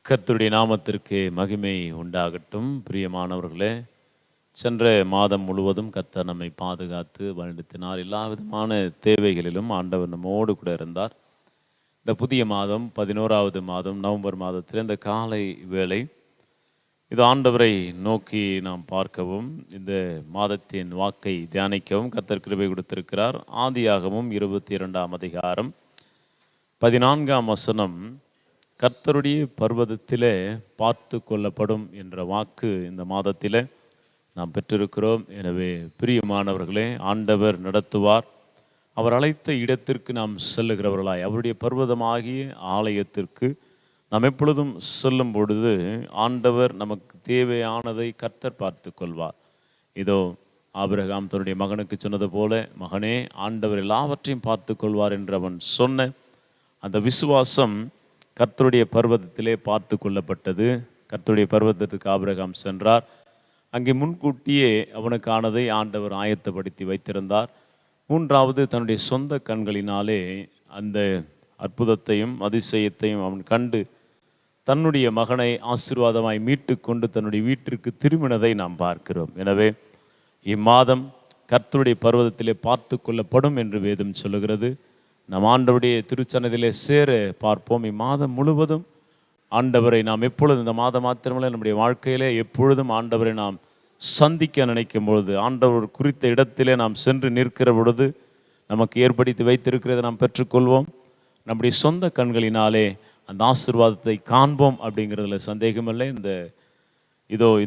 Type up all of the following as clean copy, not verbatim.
கர்த்தருடைய நாமத்திற்கு மகிமை உண்டாகட்டும். பிரியமானவர்களே, சென்ற மாதம் முழுவதும் கர்த்தர் நம்மை பாதுகாத்து வழிநடத்தினார். எல்லா விதமான தேவைகளிலும் ஆண்டவர் நம்மோடு கூட இருந்தார். இந்த புதிய மாதம் 11வது மாதம் நவம்பர் மாதத்தில் இந்த காலை வேளை இது ஆண்டவரை நோக்கி நாம் பார்க்கவும், இந்த மாதத்தின் வாக்கை தியானிக்கவும் கர்த்தர் கிருபை கொடுத்திருக்கிறார். ஆதியாகமம் 22ஆம் அதிகாரம் 14ஆம் வசனம், கர்த்தருடைய பர்வதத்திலே பார்த்து கொள்ளப்படும் என்ற வாக்கு இந்த மாதத்தில் நாம் பெற்றிருக்கிறோம். எனவே பிரியமானவர்களே, ஆண்டவர் நடத்துவார். அவர் அழைத்த இடத்திற்கு நாம் செல்லுகிறவர்களாய் அவருடைய பர்வதமாகிய ஆலயத்திற்கு நாம் எப்பொழுதும் செல்லும் பொழுது ஆண்டவர் நமக்கு தேவையானதை கர்த்தர் பார்த்து கொள்வார். இதோ ஆபிரகாம் தன்னுடைய மகனுக்கு சொன்னது போல, மகனே, ஆண்டவர் எல்லாவற்றையும் பார்த்து கொள்வார் என்று அவன் சொன்ன அந்த விசுவாசம் கர்த்தருடைய பர்வதத்திலே பார்த்து கொள்ளப்பட்டது. கர்த்தருடைய பர்வதத்துக்கு ஆபிரகாம் சென்றார். அங்கே முன்கூட்டியே அவனுக்கானதை ஆண்டவர் ஆயத்தப்படுத்தி வைத்திருந்தார். மூன்றாவது, தன்னுடைய சொந்த கண்களினாலே அந்த அற்புதத்தையும் அதிசயத்தையும் அவன் கண்டு தன்னுடைய மகனை ஆசீர்வாதமாய் மீட்டு கொண்டு தன்னுடைய வீட்டிற்கு திரும்பினதை நாம் பார்க்கிறோம். எனவே இம்மாதம் கர்த்தருடைய பர்வதத்திலே பார்த்து கொள்ளப்படும் என்று வேதம் சொல்லுகிறது. நம் ஆண்டவருடைய திருச்சன்னதியிலே சேர பார்ப்போம். இம்மாதம் முழுவதும் ஆண்டவரை நாம் எப்பொழுதும், இந்த மாதம் மாத்திரமல்ல, நம்முடைய வாழ்க்கையிலே எப்பொழுதும் ஆண்டவரை நாம் சந்திக்க நினைக்கும் பொழுது, ஆண்டவர் குறித்த இடத்திலே நாம் சென்று நிற்கிற பொழுது நமக்கு ஏற்படுத்தி வைத்திருக்கிறதை நாம் பெற்றுக்கொள்வோம். நம்முடைய சொந்த கண்களினாலே அந்த ஆசீர்வாதத்தை காண்போம் அப்படிங்கிறதுல சந்தேகமில்லை.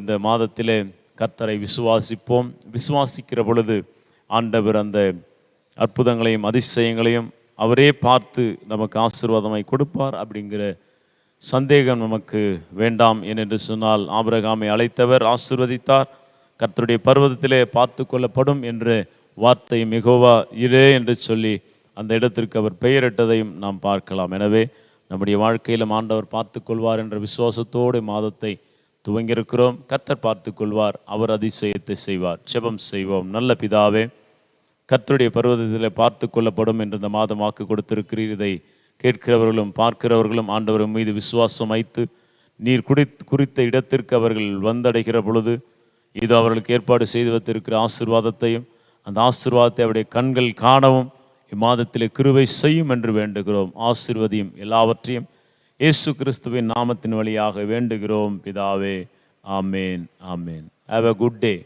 இந்த மாதத்திலே கர்த்தரை விசுவாசிப்போம். விசுவாசிக்கிற பொழுது ஆண்டவர் அந்த அற்புதங்களையும் அதிசயங்களையும் அவரே பார்த்து நமக்கு ஆசீர்வாதமாய் கொடுப்பார் அப்படிங்கிற சந்தேகம் நமக்கு வேண்டாம். ஏனென்று சொன்னால், ஆபிரகாமை அழைத்தவர் ஆசீர்வதித்தார். கர்த்தருடைய பர்வதத்திலே பார்த்து கொள்ளப்படும் என்ற வார்த்தை யெகோவா இரே என்று சொல்லி அந்த இடத்திற்கு அவர் பெயரிட்டதையும் நாம் பார்க்கலாம். எனவே நம்முடைய வாழ்க்கையிலும் ஆண்டவர் பார்த்து கொள்வார் என்ற விசுவாசத்தோடு மாதத்தை துவங்கியிருக்கிறோம். கர்த்தர் பார்த்து கொள்வார், அவர் அதிசயத்தை செய்வார். ஜெபம் செய்வோம். நல்ல பிதாவே, கர்த்தருடைய பர்வதத்தில் பார்த்து கொள்ளப்படும் என்று இந்த மாதம் வாக்கு கொடுத்திருக்கிறீர். இதை கேட்கிறவர்களும் பார்க்கிறவர்களும் ஆண்டவர் மீது விசுவாசம் வைத்து நீர் குறித்த இடத்திற்கு அவர்கள் வந்தடைகிற பொழுது இது அவர்களுக்கு ஏற்பாடு செய்து வைத்திருக்கிற ஆசீர்வாதத்தையும் அந்த ஆசீர்வாதத்தை அவருடைய கண்கள் காணவும் இம்மாதத்திலே கிருபை செய்யும் என்று வேண்டுகிறோம். ஆசீர்வதியும் எல்லாவற்றையும் இயேசு கிறிஸ்துவின் நாமத்தின் வழியாக வேண்டுகிறோம் பிதாவே. ஆமேன், ஆமேன். Have a good day.